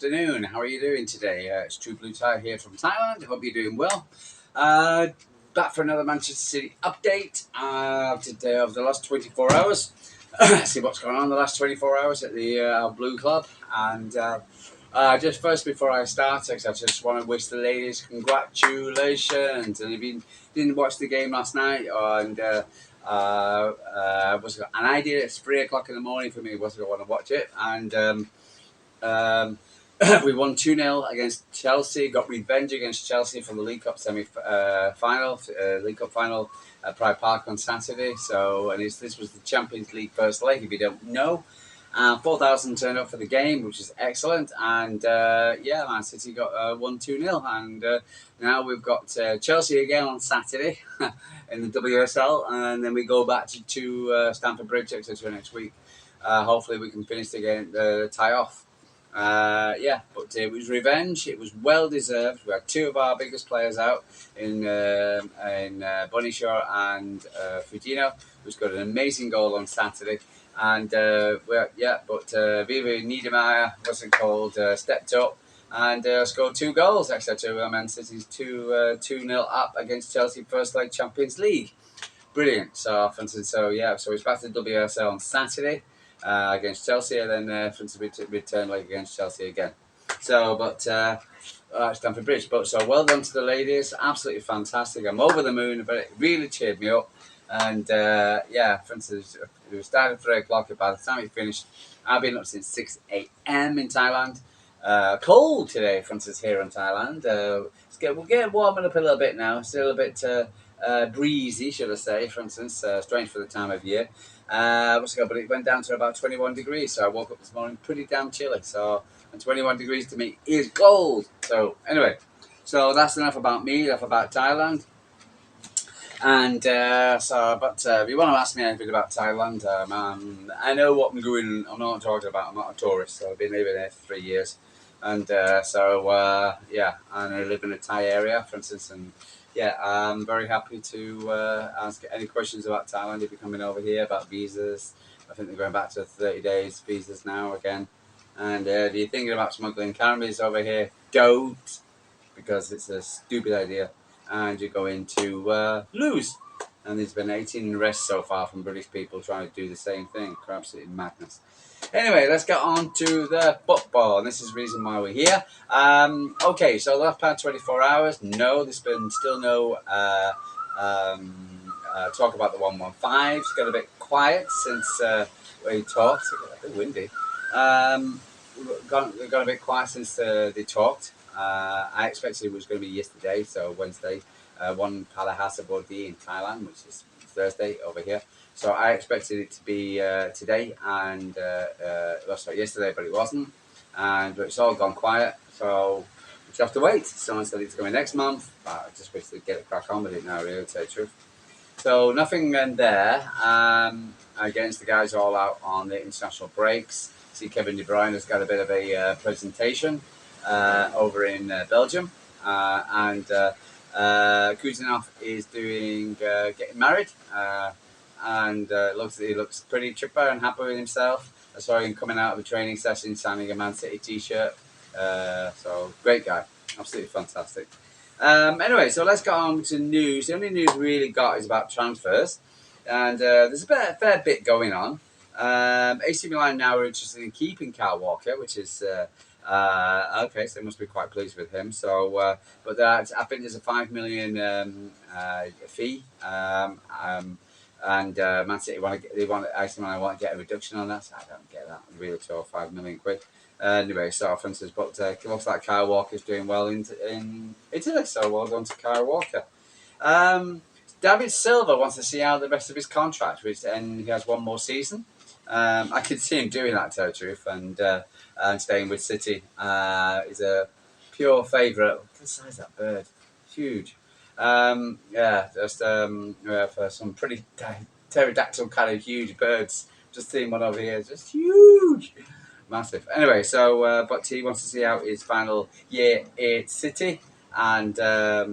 afternoon. How are you doing today? It's True Blue Tie here from Thailand. Hope you're doing well. Uh, Back for another Manchester City update today of the last 24 hours. See what's going on in the last 24 hours at the Blue Club. And just first, before I start, I just want to wish the ladies congratulations. And if you didn't watch the game last night, was an idea. It's 3 o'clock in the morning for me. Wasn't going to watch it, and um, we won 2-0 against Chelsea. Got revenge against Chelsea from the League Cup final, League Cup final at Pride Park on Saturday. So, and this was the Champions League first leg. If you don't know. 4,000 turned up for the game, which is excellent. And Man City got won 2-0. And now we've got Chelsea again on Saturday in the WSL. And then we go back to Stamford Bridge, etc. next week. Hopefully we can finish the tie off. But it was revenge. It was well deserved. We had two of our biggest players out in Bunishaw and Fujino, who's got an amazing goal on Saturday. And Viva Niedermeyer stepped up and scored 2 goals, etc. Man City's 2-0 up against Chelsea first leg Champions League. Brilliant. So it's back to the WSL on Saturday against Chelsea, and then for the return leg against Chelsea again. Stamford Bridge. But so well done to the ladies. Absolutely fantastic. I'm over the moon, but it really cheered me up. And for instance, we started at 3 o'clock. By the time we finished, I've been up since 6 a.m. in Thailand. Cold today, for instance, here in Thailand. We're getting warming up a little bit now. Still a bit breezy, should I say, for instance. Strange for the time of year. But it went down to about 21 degrees. So I woke up this morning pretty damn chilly. And 21 degrees to me is cold. So anyway, so that's enough about me, enough about Thailand. And if you want to ask me anything about Thailand, I know what I'm doing. I'm not talking about. I'm not a tourist. So I've been living there for 3 years, and and I live in a Thai area, for instance. And I'm very happy to ask any questions about Thailand if you're coming over here about visas. I think they're going back to 30 days visas now again. And if you're thinking about smuggling cannabis over here, don't, because it's a stupid idea. And you're going to lose. And there's been 18 arrests so far from British people trying to do the same thing. Absolutely madness. Anyway, let's get on to the football. And this is the reason why we're here. So the last past 24 hours, there's been still no talk about the 115. It's got a bit quiet since we talked. It's a bit windy. Got a bit quiet since they talked. I expected it was going to be yesterday, so Wednesday. One Palahasa Bodhi in Thailand, which is Thursday over here. So I expected it to be today and yesterday, but it wasn't. And it's all gone quiet, so we just have to wait. Someone said it's going next month, but I just wish they'd get a crack on with it now, really, to tell the truth. So nothing in there against the guys all out on the international breaks. See, Kevin De Bruyne has got a bit of a presentation over in Belgium, and Kuzanov is getting married, and he looks pretty chipper and happy with himself. I saw him coming out of a training session signing a Man City t-shirt. So great guy, absolutely fantastic. Anyway, so let's get on to news. The only news we really got is about transfers, and there's a fair bit going on. AC Milan now are interested in keeping Kyle Walker, which is okay, so they must be quite pleased with him. So, I think there's a 5 million fee, and Man City AC Milan want to get a reduction on that. So I don't get that really at all. 5 million quid. Anyway, so for instance, but it looks like Kyle Walker's doing well in Italy. So well done to Kyle Walker. David Silva wants to see out the rest of his contract, and he has one more season. I could see him doing that, to tell the truth, and staying with City. He's a pure favourite. Look at the size of that bird. Huge. For some pretty pterodactyl kind of huge birds. Just seeing one over here. Just huge. Massive. Anyway, but he wants to see out his final year at City. And I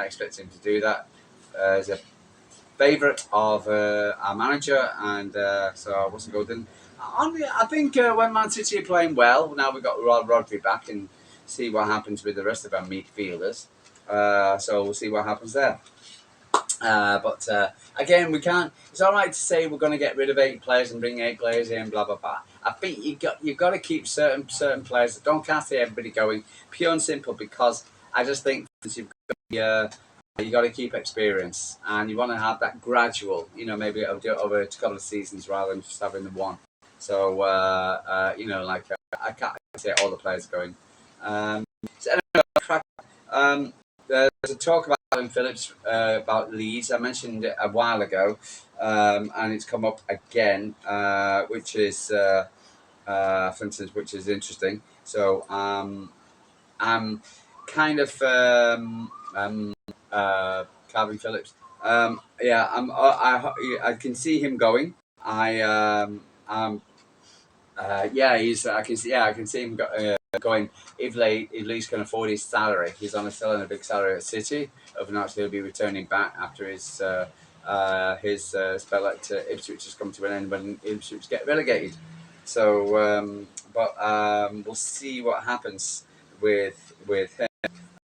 expect him to do that. He's a favourite of our manager, and so I wasn't going. I think when Man City are playing well, now we've got Rodri back, and see what happens with the rest of our midfielders. So we'll see what happens there. But again, we can't. It's all right to say we're going to get rid of 8 players and bring 8 players in, blah blah blah. I think you've got to keep certain players. Can't see everybody going pure and simple because I just think you got to keep experience and you want to have that gradual. Maybe I'll do it over a couple of seasons rather than just having the one. So I can't say all the players going. So anyway, there's a talk about Alan Phillips about Leeds. I mentioned it a while ago, and it's come up again, which is, for instance, which is interesting. So I'm kind of Calvin Phillips. Yeah, I can see him going. Yeah, I can see him going if Leeds can afford his salary. He's still on a big salary at City. Of not, he'll be returning back after his spell at Ipswich has come to an end when Ipswich get relegated. So, we'll see what happens with him.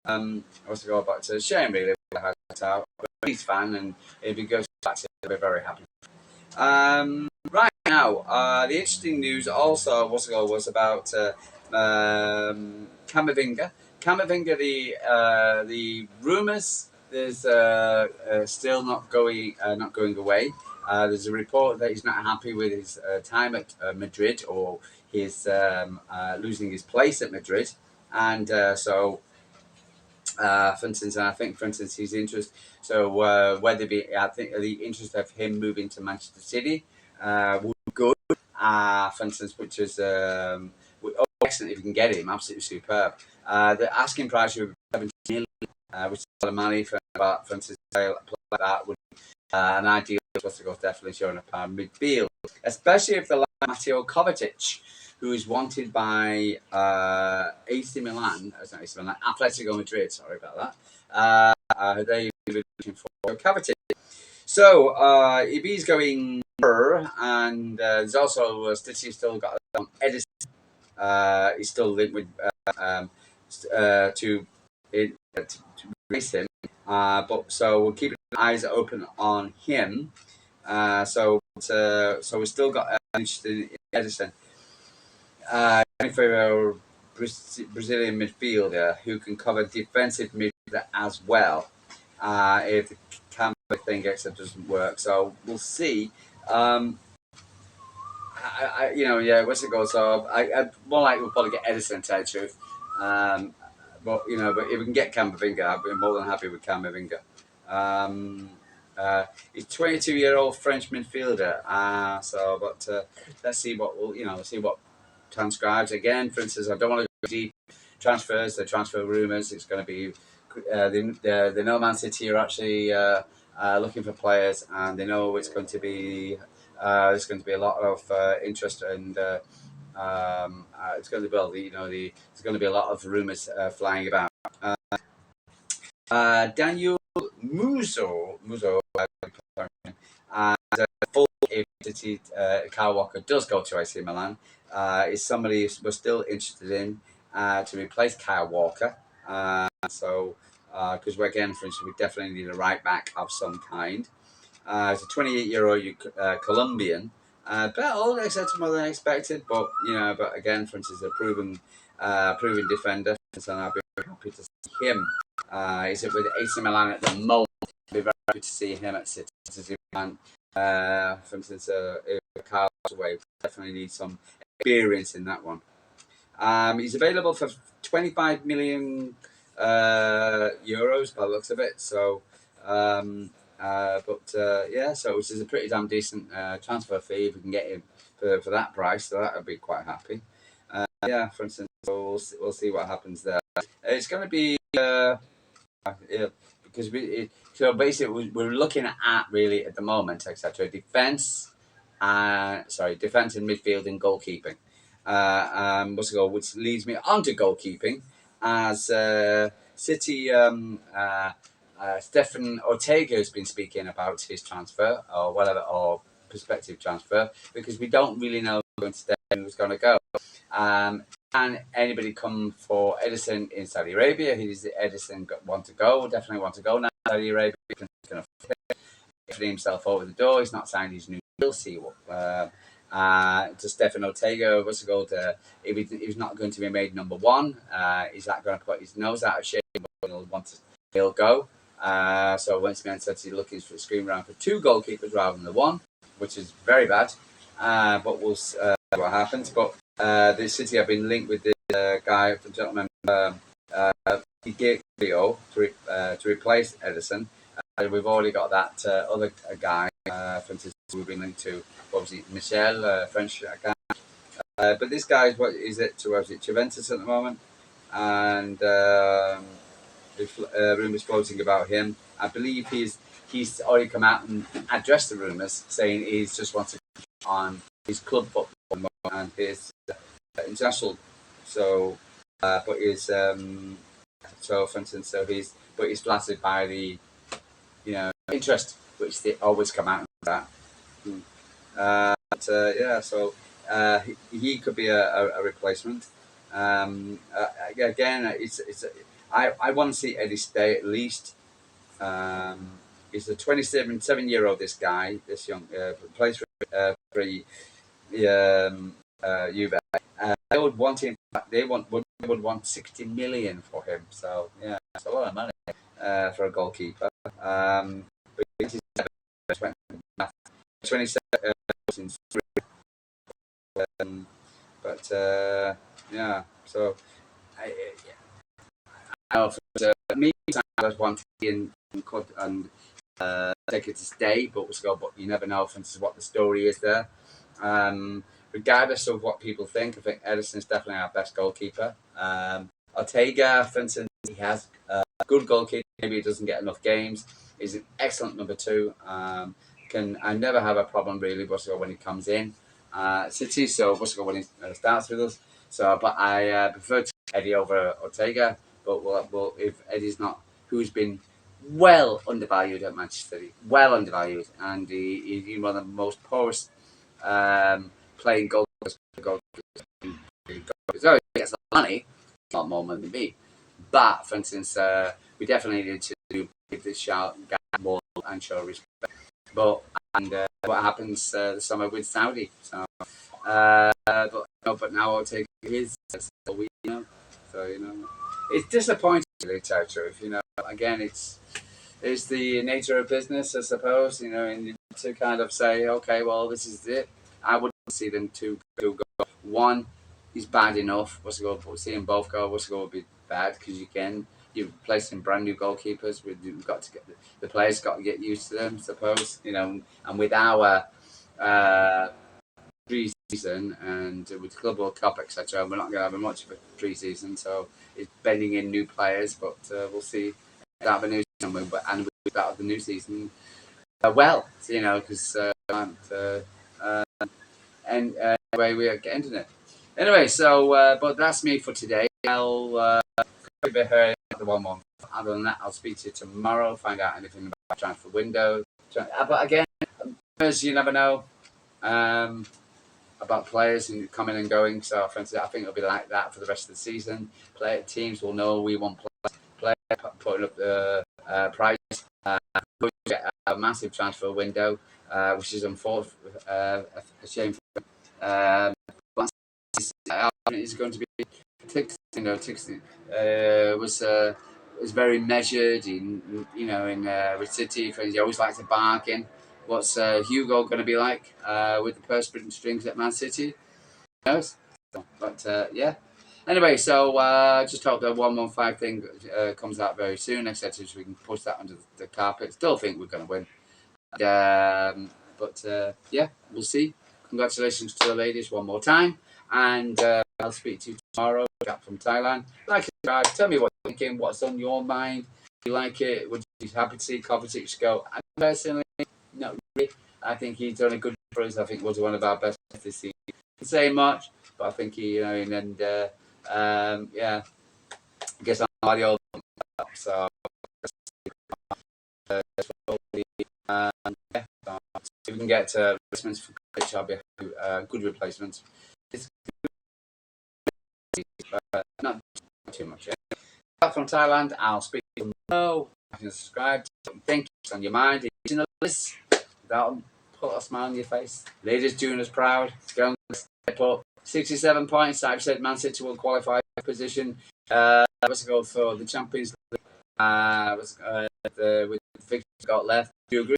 I was to go back to a shame really. But he's fan, and if he goes back to, he'll be very happy. Right now, the interesting news also was about Camavinga. Camavinga, the rumours is still not going away. There's a report that he's not happy with his time at Madrid or his losing his place at Madrid, and so. For instance, his interest. So I think the interest of him moving to Manchester City would be good. For instance, which is excellent if you can get him, absolutely superb. The asking price would be 70 million, which is a lot of money for instance, a player like that would be an ideal. Definitely showing up our midfield, especially if the Matteo Kovacic, who is wanted by AC Milan, not AC Milan, Atletico Madrid. Sorry about that. They've been looking for Kovacic. So if he's going, and there's also Stitchy still got Edison. He's still linked with to race him. But so we're keeping eyes open on him. So we still got interested in Edison. For a Brazilian midfielder who can cover defensive midfielder as well. If the Campbell thing doesn't work, so we'll see. What's it called? So I more likely we'll probably get Edison, to tell you the truth. But if we can get Camavinga, I'd be more than happy with Camavinga. He's 22-year-old French midfielder. Let's see what transcribes again. For instance, I don't want to go deep transfers. The transfer rumours. It's going to be the No Man City are actually looking for players, and they know it's going to be. There's going to be a lot of interest, and it's going to be there's going to be a lot of rumours flying about. Daniel Muzo, and full if Kyle Walker does go to AC Milan, is somebody we're still interested in to replace Kyle Walker. Because for instance, we definitely need a right back of some kind. He's a 28-year-old Colombian, better accepted more than expected. But again, for instance, a proven defender, and I'll be very happy to see him. He's with AC Milan at the moment. I'll be very happy to see him at City. For instance, if Carl's away, definitely need some experience in that one. He's available for 25 million euros by the looks of it. So. So which is a pretty damn decent transfer fee if we can get him for that price. So that would be quite happy. For instance, we'll see what happens there. It's going to be because basically we're looking at really at the moment, etc. Defense and midfield and goalkeeping. Which leads me on to goalkeeping as City. Stefan Ortega has been speaking about his transfer or whatever, or prospective transfer, because we don't really know going to stay and who's going to go. Can anybody come for Edison in Saudi Arabia? Who's Edison want to go? Definitely want to go now. Saudi Arabia can afford himself over the door. He's not signed his new deal. See what. To Stefan Ortega, what's it called? If he's not going to be made number one, is that going to put his nose out of shape? He'll go. So once Man City looking for screaming around for 2 goalkeepers rather than the 1, which is very bad. But we'll see what happens. But the City have been linked with this guy, the gentleman, Leo, to replace Edison. We've already got that other guy, for instance, we've been linked to, obviously, Michel, French guy. But this guy's, what is it, to Juventus at the moment? And rumours floating about him. I believe he's already come out and addressed the rumours, saying he just wants to on his club football and his international. So, but his so for instance, he's flattered by the interest which they always come out with that. Yeah, so he could be a replacement. Again, I want to see Eddie stay at least. He's a 27-year-old. This guy, this young, plays for Juve. They would want him. They would want 60 million for him. So yeah, it's a lot of money for a goalkeeper. But he's 27. But yeah, so meantime, I was wanting in and take it to stay, but you never know what the story is there. Regardless of what people think, I think Edison's definitely our best goalkeeper. Ortega, for instance, he has a good goalkeeper. Maybe he doesn't get enough games. He's an excellent number 2. I never have a problem really when he comes in City. So when he starts with us. So, but I prefer Eddie over Ortega. But if Eddie's not, who's been well undervalued at Manchester City, well undervalued, and he's one of the most poorest playing goalkeepers. So he gets a lot of money, a lot more money than me. But for instance, we definitely need to give this shout more and show respect. But what happens this summer with Saudi? So, but now I'll take his. So it's disappointing to tell the truth. Again, it's the nature of business, I suppose. And to kind of say, okay, well, this is it. I wouldn't see them two go. One is bad enough. Seeing both go, would be bad because you're placing brand new goalkeepers. We've got to get the players got to get used to them, I suppose. And with our pre-season and with Club World Cup, etc., we're not going to have much of a pre-season, so it's bending in new players. But we'll see that the new season, and we start the new season because anyway, we are getting to it. Anyway, so but that's me for today. I'll be here the 1 month. Other than that, I'll speak to you tomorrow. Find out anything about transfer window. But again, you never know about players and coming and going. So, for instance, I think it'll be like that for the rest of the season. Teams will know we want players putting up the price. We get a massive transfer window, which is unfortunate, a shame. It's going to be was very measured with City. He always likes to bargain. What's Hugo going to be like with the purse strings at Man City? Who knows? But yeah. Anyway, so just hope the 115 thing comes out very soon, etc. So we can push that under the carpet. Still think we're going to win. But yeah, we'll see. Congratulations to the ladies one more time. And I'll speak to you tomorrow. Back from Thailand. Like it, guys. Tell me what you're thinking. What's on your mind? Do you like it? Would you be happy to see Kovacic go? And personally, not really. I think he's done a good for us. I think was one of our best this season. Can't say much, but I think he, yeah. I guess I'm not the old so. Yeah, so if we can get to replacements for which I'll be good replacements. It's not too much. Back from Thailand, I'll speak to you tomorrow. You can subscribe to something on your mind. It's in the list. That'll put a smile on your face. Ladies doing us proud. Go and step up. 67 points. I've said Man City will qualify for position. Let's go for the Champions League. With the victory got left. Do you agree?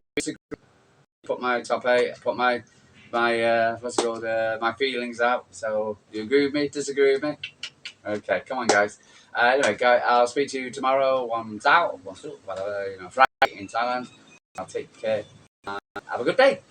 Put my top 8. Put my my feelings out. So, do you agree with me? Disagree with me? Okay, come on, guys. Anyway, guys, I'll speak to you tomorrow. One's out, one's up, whatever. Friday in Thailand. I'll take care. Have a good day.